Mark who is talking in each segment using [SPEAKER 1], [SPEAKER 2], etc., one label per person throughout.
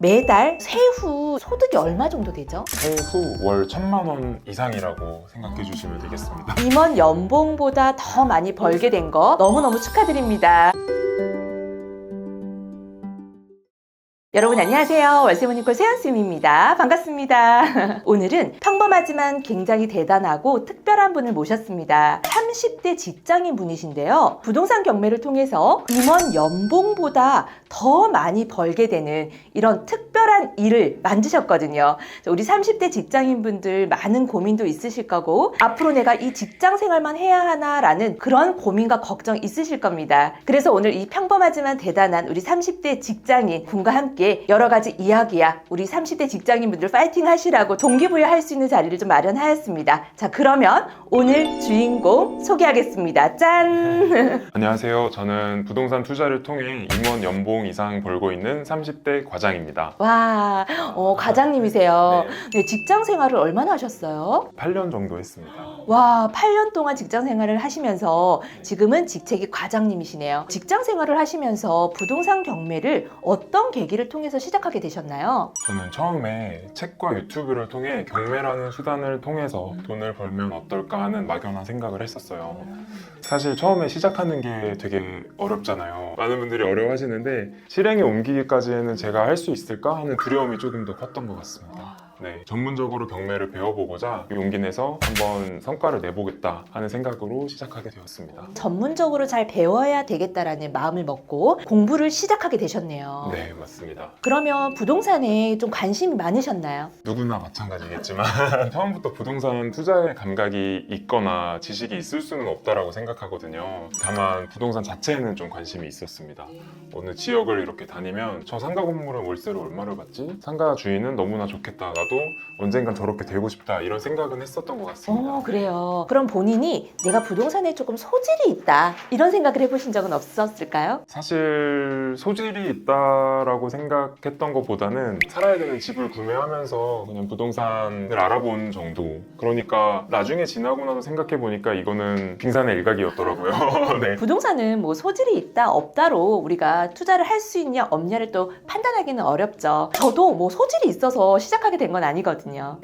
[SPEAKER 1] 매달 세후 소득이 얼마 정도 되죠?
[SPEAKER 2] 세후 월 1,000만 원 이상이라고 생각해 주시면 되겠습니다.
[SPEAKER 1] 임원 연봉보다 더 많이 벌게 된 거 너무너무 축하드립니다. 여러분 안녕하세요. 월세모닝콜 세연쌤입니다. 반갑습니다. 오늘은 평범하지만 굉장히 대단하고 특별한 분을 모셨습니다. 30대 직장인 분이신데요. 부동산 경매를 통해서 임원 연봉보다 더 많이 벌게 되는 이런 특별한 일을 만드셨거든요. 우리 30대 직장인 분들 많은 고민도 있으실 거고 앞으로 내가 이 직장 생활만 해야 하나라는 그런 고민과 걱정 있으실 겁니다. 그래서 오늘 이 평범하지만 대단한 우리 30대 직장인 분과 함께 여러 가지 이야기야 우리 30대 직장인분들 파이팅 하시라고 동기부여할 수 있는 자리를 좀 마련하였습니다. 자, 그러면 오늘 주인공 소개하겠습니다. 짠!
[SPEAKER 2] 안녕하세요. 저는 부동산 투자를 통해 임원 연봉 이상 벌고 있는 30대 과장입니다.
[SPEAKER 1] 와, 과장님이세요.
[SPEAKER 2] 네.
[SPEAKER 1] 네, 직장 생활을 얼마나 하셨어요?
[SPEAKER 2] 8년 정도 했습니다.
[SPEAKER 1] 와, 8년 동안 직장 생활을 하시면서 지금은 직책이 과장님이시네요. 직장 생활을 하시면서 부동산 경매를 어떤 계기를 통해서 시작하게 되셨나요?
[SPEAKER 2] 저는 처음에 책과 유튜브를 통해 경매라는 수단을 통해서 돈을 벌면 어떨까 하는 막연한 생각을 했었어요. 사실 처음에 시작하는 게 되게 어렵잖아요. 많은 분들이 어려워하시는데 실행에 옮기기까지는 제가 할 수 있을까 하는 두려움이 조금 더 컸던 것 같습니다. 네, 전문적으로 경매를 배워보고자 용기 내서 한번 성과를 내보겠다 하는 생각으로 시작하게 되었습니다.
[SPEAKER 1] 전문적으로 잘 배워야 되겠다라는 마음을 먹고 공부를 시작하게 되셨네요.
[SPEAKER 2] 네, 맞습니다.
[SPEAKER 1] 그러면 부동산에 좀 관심이 많으셨나요?
[SPEAKER 2] 누구나 마찬가지겠지만 처음부터 부동산 투자에 감각이 있거나 지식이 있을 수는 없다라고 생각하거든요. 다만 부동산 자체에는 좀 관심이 있었습니다. 어느 지역을 이렇게 다니면 저 상가 건물은 월세를 얼마를 받지? 상가 주인은 너무나 좋겠다. 나도 언젠간 저렇게 되고 싶다. 이런 생각은 했었던 것 같습니다.
[SPEAKER 1] 그래요. 그럼 본인이 내가 부동산에 조금 소질이 있다 이런 생각을 해보신 적은 없었을까요?
[SPEAKER 2] 사실 소질이 있다라고 생각했던 것보다는 살아야 되는 집을 구매하면서 그냥 부동산을 알아본 정도. 그러니까 나중에 지나고 나서 생각해보니까 이거는 빙산의 일각이었더라고요. 네.
[SPEAKER 1] 부동산은 뭐 소질이 있다 없다로 우리가 투자를 할 수 있냐 없냐를 또 판단하기는 어렵죠. 저도 뭐 소질이 있어서 시작하게 된 건 아니거든요.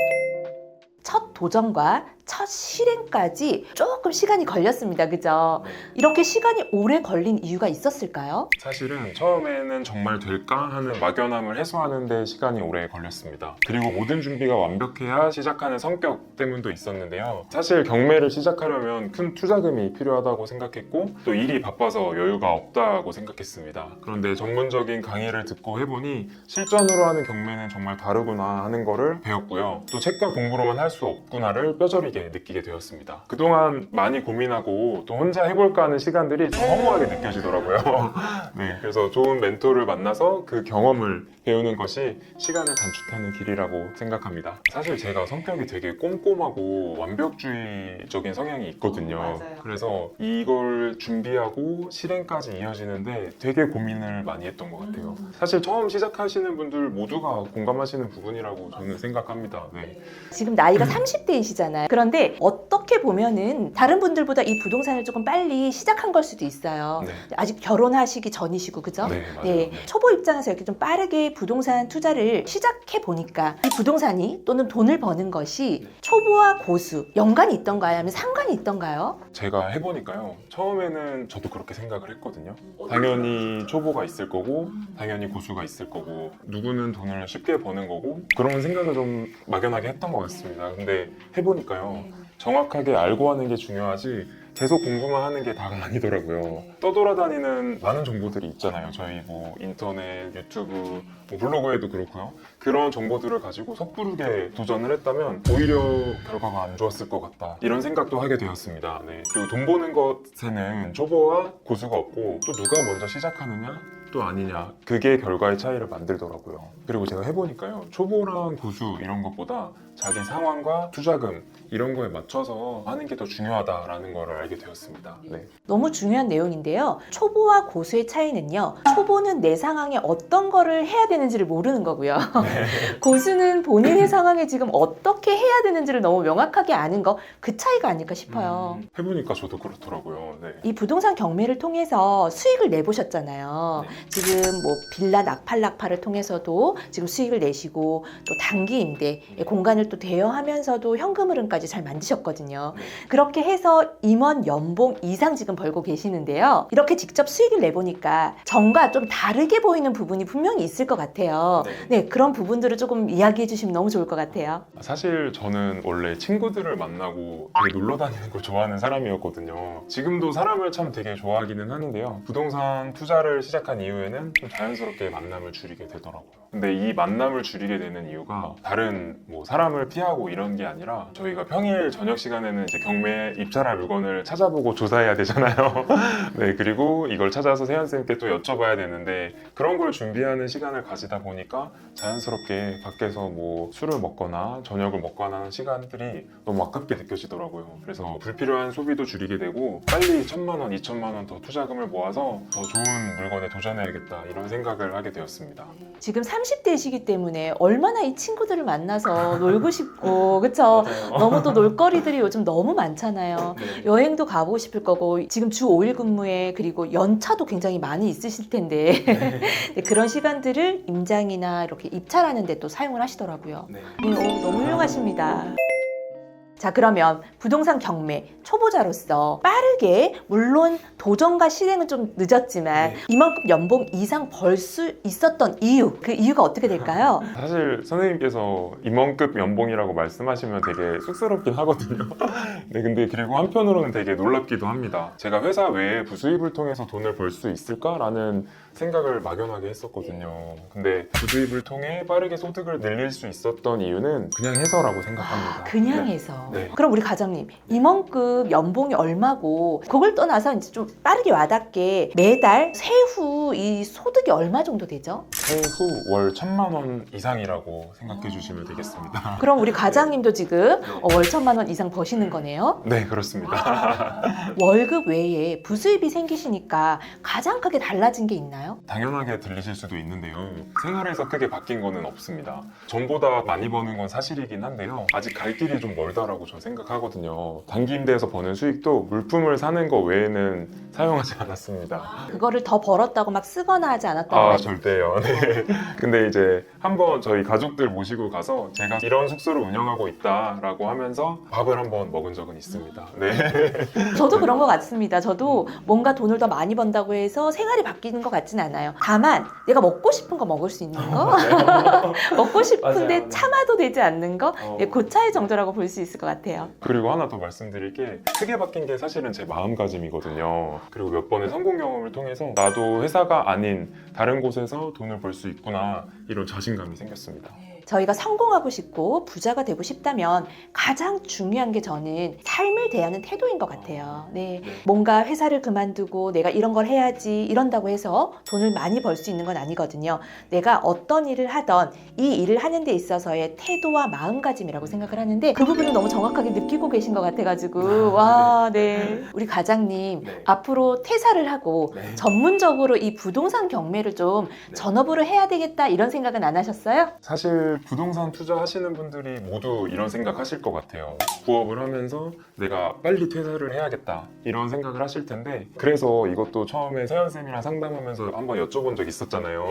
[SPEAKER 1] 첫 도전과 첫 실행까지 조금 시간이 걸렸습니다. 그죠? 이렇게 시간이 오래 걸린 이유가 있었을까요?
[SPEAKER 2] 사실은 처음에는 정말 될까 하는 막연함을 해소하는 데 시간이 오래 걸렸습니다. 그리고 모든 준비가 완벽해야 시작하는 성격 때문도 있었는데요. 사실 경매를 시작하려면 큰 투자금이 필요하다고 생각했고 또 일이 바빠서 여유가 없다고 생각했습니다. 그런데 전문적인 강의를 듣고 해보니 실전으로 하는 경매는 정말 다르구나 하는 거를 배웠고요. 또 책과 공부로만 할 수 없구나를 뼈저리게 느끼게 되었습니다. 그동안 많이 고민하고 또 혼자 해볼까 하는 시간들이 좀 허무하게 느껴지더라고요. 네, 그래서 좋은 멘토를 만나서 그 경험을 배우는 것이 시간을 단축하는 길이라고 생각합니다. 사실 제가 성격이 되게 꼼꼼하고 완벽주의적인 성향이 있거든요.
[SPEAKER 1] 맞아요.
[SPEAKER 2] 그래서 이걸 준비하고 실행까지 이어지는데 되게 고민을 많이 했던 것 같아요. 사실 처음 시작하시는 분들 모두가 공감하시는 부분이라고 저는 생각합니다. 네.
[SPEAKER 1] 지금 나이가 30대이시잖아요. 그런데 어떻게 보면은 다른 분들보다 이 부동산을 조금 빨리 시작한 걸 수도 있어요.
[SPEAKER 2] 네.
[SPEAKER 1] 아직 결혼하시기 전이시고 그죠?
[SPEAKER 2] 네, 맞아요.
[SPEAKER 1] 네. 초보 입장에서 이렇게 좀 빠르게 부동산 투자를 시작해 보니까 이 부동산이 또는 돈을 버는 것이 초보와 고수 연관이 있던가요? 아니면 상관이 있던가요?
[SPEAKER 2] 제가 해보니까요. 처음에는 저도 그렇게 생각을 했거든요. 당연히 초보가 있을 거고 당연히 고수가 있을 거고 누구는 돈을 쉽게 버는 거고 그런 생각을 좀 막연하게 했던 것 같습니다. 근데 해보니까요. 정확하게 알고 하는 게 중요하지 계속 공부만 하는 게 다가 아니더라고요. 떠돌아다니는 많은 정보들이 있잖아요. 저희 뭐 인터넷, 유튜브, 뭐 블로그에도 그렇고요. 그런 정보들을 가지고 섣부르게 도전을 했다면 오히려 결과가 안 좋았을 것 같다. 이런 생각도 하게 되었습니다. 네. 그리고 돈 버는 것에는 초보와 고수가 없고 또 누가 먼저 시작하느냐 또 아니냐 그게 결과의 차이를 만들더라고요. 그리고 제가 해보니까요. 초보랑 고수 이런 것보다 자기 상황과 투자금 이런 거에 맞춰서 하는 게 더 중요하다라는 거를 알게 되었습니다. 네.
[SPEAKER 1] 너무 중요한 내용인데요. 초보와 고수의 차이는요. 초보는 내 상황에 어떤 거를 해야 되는지를 모르는 거고요. 고수는 본인의 상황에 지금 어떻게 해야 되는지를 너무 명확하게 아는 거 그 차이가 아닐까 싶어요.
[SPEAKER 2] 해보니까 저도 그렇더라고요. 네.
[SPEAKER 1] 이 부동산 경매를 통해서 수익을 내보셨잖아요. 지금 뭐 빌라 낙팔을 통해서도 지금 수익을 내시고 또 단기 임대 공간을 또 대여하면서도 현금 흐름까지 잘 만드셨거든요. 그렇게 해서 임원 연봉 이상 지금 벌고 계시는데요. 이렇게 직접 수익을 내보니까 전과 좀 다르게 보이는 부분이 분명히 있을 것 같아요. 네, 그런 부분들을 조금 이야기해 주시면 너무 좋을 것 같아요.
[SPEAKER 2] 사실 저는 원래 친구들을 만나고 되게 놀러 다니는 걸 좋아하는 사람이었거든요. 지금도 사람을 참 되게 좋아하기는 하는데요. 부동산 투자를 시작한 이후에는 좀 자연스럽게 만남을 줄이게 되더라고요. 근데 이 만남을 줄이게 되는 이유가 다른 뭐 사람을 피하고 이런 게 아니라 저희가 평일 저녁 시간에는 이제 경매에 입찰할 물건을 찾아보고 조사해야 되잖아요. 네, 그리고 이걸 찾아서 세연쌤께 또 여쭤봐야 되는데 그런 걸 준비하는 시간을 가지다 보니까 자연스럽게 밖에서 뭐 술을 먹거나 저녁을 먹거나 하는 시간들이 너무 아깝게 느껴지더라고요. 그래서 불필요한 소비도 줄이게 되고 빨리 1,000만 원, 2,000만 원 더 투자금을 모아서 더 좋은 물건에 도전해야겠다 이런 생각을 하게 되었습니다.
[SPEAKER 1] 지금 30대이시기 때문에 얼마나 이 친구들을 만나서 놀고 싶고 그쵸? 너무 또 놀거리들이 요즘 너무 많잖아요. 여행도 가보고 싶을 거고 지금 주 5일 근무에 그리고 연차도 굉장히 많이 있으실 텐데 네, 그런 시간들을 임장이나 이렇게 입찰하는 데 또 사용을 하시더라고요. 네, 너무 훌륭하십니다. 자, 그러면 부동산 경매 초보자로서 빠르게 물론 도전과 실행은 좀 늦었지만 이만큼 연봉 이상 벌 수 있었던 이유, 그 이유가 어떻게 될까요?
[SPEAKER 2] 사실 선생님께서 임원급 연봉이라고 말씀하시면 되게 쑥스럽긴 하거든요. 네, 근데 그리고 한편으로는 되게 놀랍기도 합니다. 제가 회사 외에 부수입을 통해서 돈을 벌 수 있을까라는 생각을 막연하게 했었거든요. 근데 부수입을 통해 빠르게 소득을 늘릴 수 있었던 이유는 그냥 해서라고 생각합니다.
[SPEAKER 1] 그냥
[SPEAKER 2] 네.
[SPEAKER 1] 해서.
[SPEAKER 2] 네.
[SPEAKER 1] 그럼 우리 과장님, 임원급 연봉이 얼마고 그걸 떠나서 이제 좀 빠르게 와닿게 매달 세후 이 소득이 얼마 정도 되죠?
[SPEAKER 2] 세후 월 1,000만 원 이상이라고 생각해 주시면 되겠습니다.
[SPEAKER 1] 그럼 우리 과장님도 지금 월 1,000만 원 이상 버시는 거네요?
[SPEAKER 2] 네, 그렇습니다.
[SPEAKER 1] 월급 외에 부수입이 생기시니까 가장 크게 달라진 게 있나요?
[SPEAKER 2] 당연하게 들리실 수도 있는데요. 생활에서 크게 바뀐 거는 없습니다. 전보다 많이 버는 건 사실이긴 한데요. 아직 갈 길이 좀 멀다라고 저 생각하거든요. 단기 임대에서 버는 수익도 물품을 사는 거 외에는 사용하지 않았습니다.
[SPEAKER 1] 그거를 더 벌었다고 막 쓰거나 하지 않았다고
[SPEAKER 2] 절대요. 네. 근데 이제 한번 저희 가족들 모시고 가서 제가 이런 숙소를 운영하고 있다라고 하면서 밥을 한번 먹은 적은 있습니다. 네.
[SPEAKER 1] 저도 그런 것 같습니다. 저도 뭔가 돈을 더 많이 번다고 해서 생활이 바뀌는 것 같진 않아요. 다만 내가 먹고 싶은 거 먹을 수 있는 거 먹고 싶은데
[SPEAKER 2] 맞아요.
[SPEAKER 1] 참아도 되지 않는 거 네, 그 차이 정도라고 볼 수 있을 것 같아요.
[SPEAKER 2] 그리고 하나 더 말씀드릴 게 크게 바뀐 게 사실은 제 마음가짐이거든요. 그리고 몇 번의 성공 경험을 통해서 나도 회사가 아닌 다른 곳에서 돈을 벌 수 있구나 이런 자신감이 생겼습니다.
[SPEAKER 1] 저희가 성공하고 싶고 부자가 되고 싶다면 가장 중요한 게 저는 삶을 대하는 태도인 것 같아요. 네. 뭔가 회사를 그만두고 내가 이런 걸 해야지 이런다고 해서 돈을 많이 벌 수 있는 건 아니거든요. 내가 어떤 일을 하던 이 일을 하는 데 있어서의 태도와 마음가짐이라고 생각을 하는데 그 부분을 너무 정확하게 느끼고 계신 것 같아가지고 와, 네. 우리 과장님 앞으로 퇴사를 하고 전문적으로 이 부동산 경매를 좀 전업으로 해야 되겠다 이런 생각은 안 하셨어요?
[SPEAKER 2] 사실 부동산 투자하시는 분들이 모두 이런 생각 하실 것 같아요. 부업을 하면서 내가 빨리 퇴사를 해야겠다 이런 생각을 하실 텐데 그래서 이것도 처음에 세연쌤이랑 상담하면서 한번 여쭤본 적 있었잖아요.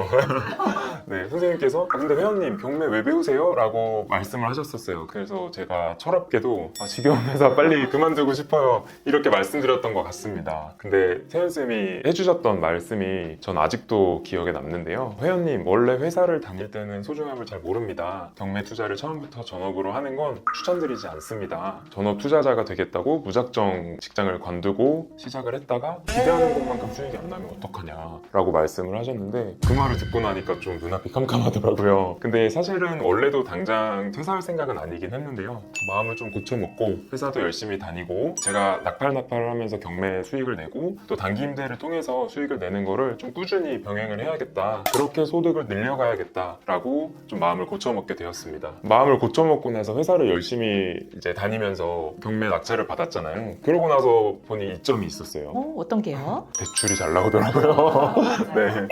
[SPEAKER 2] 네, 선생님께서 근데 회원님 경매 왜 배우세요? 라고 말씀을 하셨었어요. 그래서 제가 철없게도 지겨운 회사 빨리 그만두고 싶어요 이렇게 말씀드렸던 것 같습니다. 근데 세연쌤이 해주셨던 말씀이 전 아직도 기억에 남는데요. 회원님 원래 회사를 다닐 때는 소중함을 잘 모릅니다. 경매 투자를 처음부터 전업으로 하는 건 추천드리지 않습니다. 전업 투자자가 되겠다고 무작정 직장을 관두고 시작을 했다가 기대하는 것만큼 수익이 안 나면 어떡하냐 라고 말씀을 하셨는데 그 말을 듣고 나니까 좀 눈앞이 캄캄하더라고요. 근데 사실은 원래도 당장 퇴사할 생각은 아니긴 했는데요. 마음을 좀 고쳐먹고 회사도 열심히 다니고 제가 낙팔을 하면서 경매 수익을 내고 또 단기 임대를 통해서 수익을 내는 거를 좀 꾸준히 병행을 해야겠다. 그렇게 소득을 늘려가야겠다 라고 좀 마음을 고쳐먹게 되었습니다. 마음을 고쳐먹고 나서 회사를 열심히 이제 다니면서 경매 낙찰을 받았잖아요. 그러고 나서 보니 이점이 있었어요.
[SPEAKER 1] 어떤 게요?
[SPEAKER 2] 대출이 잘 나오더라고요. 네.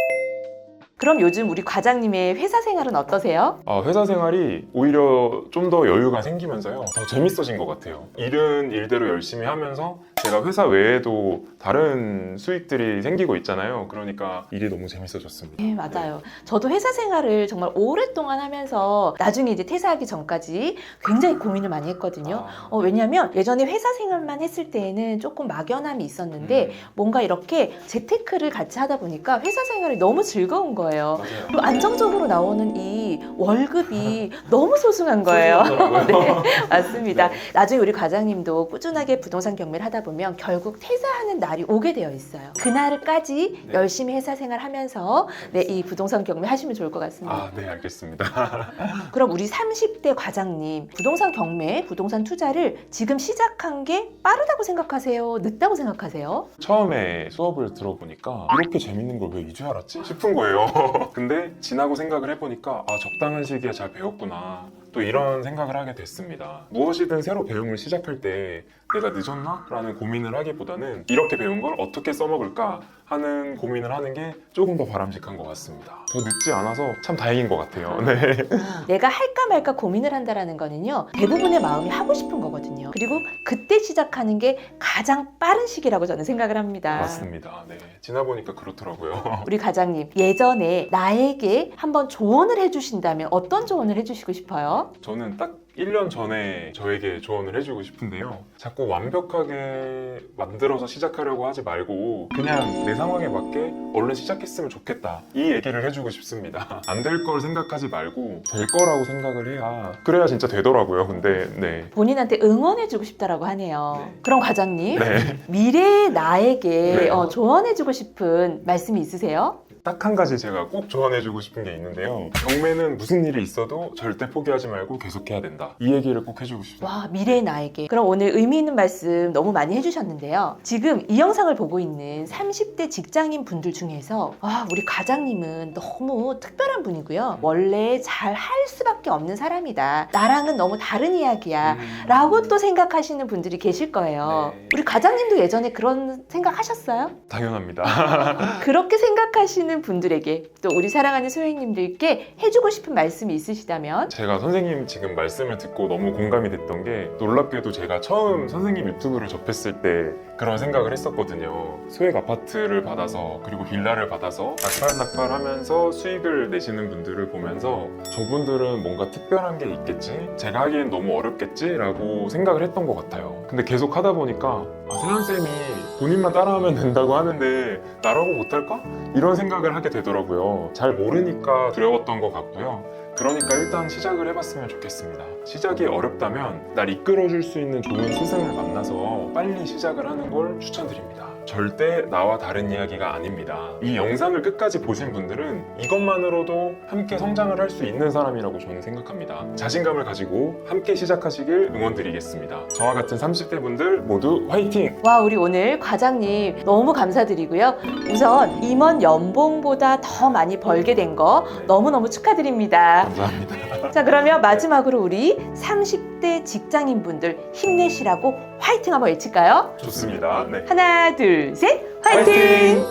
[SPEAKER 1] 그럼 요즘 우리 과장님의 회사 생활은 어떠세요?
[SPEAKER 2] 회사 생활이 오히려 좀 더 여유가 생기면서요. 더 재밌어진 것 같아요. 일은 일대로 열심히 하면서 제가 회사 외에도 다른 수익들이 생기고 있잖아요. 그러니까 일이 너무 재밌어졌습니다.
[SPEAKER 1] 네, 맞아요. 저도 회사 생활을 정말 오랫동안 하면서 나중에 이제 퇴사하기 전까지 굉장히 고민을 많이 했거든요. 왜냐하면 예전에 회사 생활만 했을 때에는 조금 막연함이 있었는데 뭔가 이렇게 재테크를 같이 하다 보니까 회사 생활이 너무 즐거운 거예요.
[SPEAKER 2] 맞아요.
[SPEAKER 1] 그리고 안정적으로 나오는 이 월급이 너무 소중한 거예요. 네, 맞습니다.
[SPEAKER 2] 네.
[SPEAKER 1] 나중에 우리 과장님도 꾸준하게 부동산 경매를 하다 보면 결국 퇴사하는 날이 오게 되어 있어요. 그날까지
[SPEAKER 2] 네.
[SPEAKER 1] 열심히 회사 생활하면서 네, 이 부동산 경매 하시면 좋을 것 같습니다.
[SPEAKER 2] 네, 알겠습니다.
[SPEAKER 1] 그럼 우리 30대 과장님, 부동산 경매, 부동산 투자를 지금 시작한 게 빠르다고 생각하세요? 늦다고 생각하세요?
[SPEAKER 2] 처음에 수업을 들어보니까 이렇게 재밌는 걸 왜 이제 알았지? 싶은 거예요. 근데 지나고 생각을 해보니까 적당한 시기에 잘 배웠구나. 또 이런 생각을 하게 됐습니다. 무엇이든 새로 배움을 시작할 때 내가 늦었나? 라는 고민을 하기보다는 이렇게 배운 걸 어떻게 써먹을까? 하는 고민을 하는 게 조금 더 바람직한 것 같습니다. 더 늦지 않아서 참 다행인 것 같아요. 네.
[SPEAKER 1] 내가 할까 말까 고민을 한다라는 거는요, 대부분의 마음이 하고 싶은 거거든요. 그리고 그때 시작하는 게 가장 빠른 시기라고 저는 생각을 합니다.
[SPEAKER 2] 맞습니다. 네. 지나보니까 그렇더라고요.
[SPEAKER 1] 우리 과장님, 예전에 나에게 한번 조언을 해주신다면 어떤 조언을 해주시고 싶어요?
[SPEAKER 2] 저는 딱 1년 전에 저에게 조언을 해주고 싶은데요. 자꾸 완벽하게 만들어서 시작하려고 하지 말고 그냥 내 상황에 맞게 얼른 시작했으면 좋겠다. 이 얘기를 해주고 싶습니다. 안 될 걸 생각하지 말고 될 거라고 생각을 해야 그래야 진짜 되더라고요. 근데 네.
[SPEAKER 1] 본인한테 응원해주고 싶다라고 하네요.
[SPEAKER 2] 네.
[SPEAKER 1] 그럼 과장님,
[SPEAKER 2] 네.
[SPEAKER 1] 미래의 나에게
[SPEAKER 2] 네.
[SPEAKER 1] 조언해주고 싶은 말씀이 있으세요?
[SPEAKER 2] 딱 한 가지 제가 꼭 조언해주고 싶은 게 있는데요. 경매는 무슨 일이 있어도 절대 포기하지 말고 계속해야 된다. 이 얘기를 꼭 해주고 싶습니다.
[SPEAKER 1] 와, 미래의 나에게. 그럼 오늘 의미 있는 말씀 너무 많이 해주셨는데요. 지금 이 영상을 보고 있는 30대 직장인 분들 중에서 와, 우리 과장님은 너무 특별한 분이고요. 원래 잘 할 수밖에 없는 사람이다. 나랑은 너무 다른 이야기야. 라고 또 생각하시는 분들이 계실 거예요.
[SPEAKER 2] 네.
[SPEAKER 1] 우리 과장님도 예전에 그런 생각 하셨어요?
[SPEAKER 2] 당연합니다.
[SPEAKER 1] 그렇게 생각하시는 분들에게 또 우리 사랑하는 소행님들께 해주고 싶은 말씀이 있으시다면
[SPEAKER 2] 제가 선생님 지금 말씀을 듣고 너무 공감이 됐던 게 놀랍게도 제가 처음 선생님 유튜브를 접했을 때 그런 생각을 했었거든요. 소액 아파트를 받아서 그리고 빌라를 받아서 낙팔낙팔하면서 수익을 내시는 분들을 보면서 저분들은 뭔가 특별한 게 있겠지? 제가 하기엔 너무 어렵겠지? 라고 생각을 했던 것 같아요. 근데 계속 하다 보니까 세연쌤이 본인만 따라하면 된다고 하는데 나라고 못할까? 이런 생각을 하게 되더라고요. 잘 모르니까 두려웠던 것 같고요. 그러니까 일단 시작을 해봤으면 좋겠습니다. 시작이 어렵다면 날 이끌어줄 수 있는 좋은 스승을 만나서 빨리 시작을 하는 걸 추천드립니다. 절대 나와 다른 이야기가 아닙니다. 이 영상을 끝까지 보신 분들은 이것만으로도 함께 성장을 할 수 있는 사람이라고 저는 생각합니다. 자신감을 가지고 함께 시작하시길 응원드리겠습니다. 저와 같은 30대 분들 모두 화이팅!
[SPEAKER 1] 와, 우리 오늘 과장님 너무 감사드리고요. 우선 임원 연봉보다 더 많이 벌게 된 거 너무너무 축하드립니다.
[SPEAKER 2] 감사합니다.
[SPEAKER 1] 자, 그러면 마지막으로 우리 30대 직장인분들 힘내시라고 화이팅 한번 외칠까요?
[SPEAKER 2] 좋습니다. 네.
[SPEAKER 1] 하나, 둘, 셋, 화이팅!
[SPEAKER 2] 화이팅!